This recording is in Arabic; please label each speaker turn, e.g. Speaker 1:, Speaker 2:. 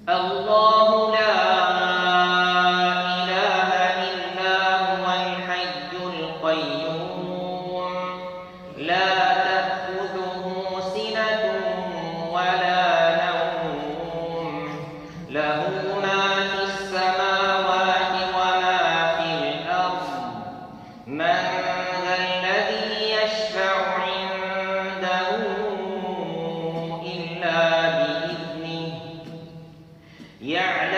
Speaker 1: الله لا إله إلا هو الحي القيوم لا تأخذه سنة ولا نوم له ما في السماوات وما في الأرض من ذا الذي يشفع عنده إلا بإذنه يعلم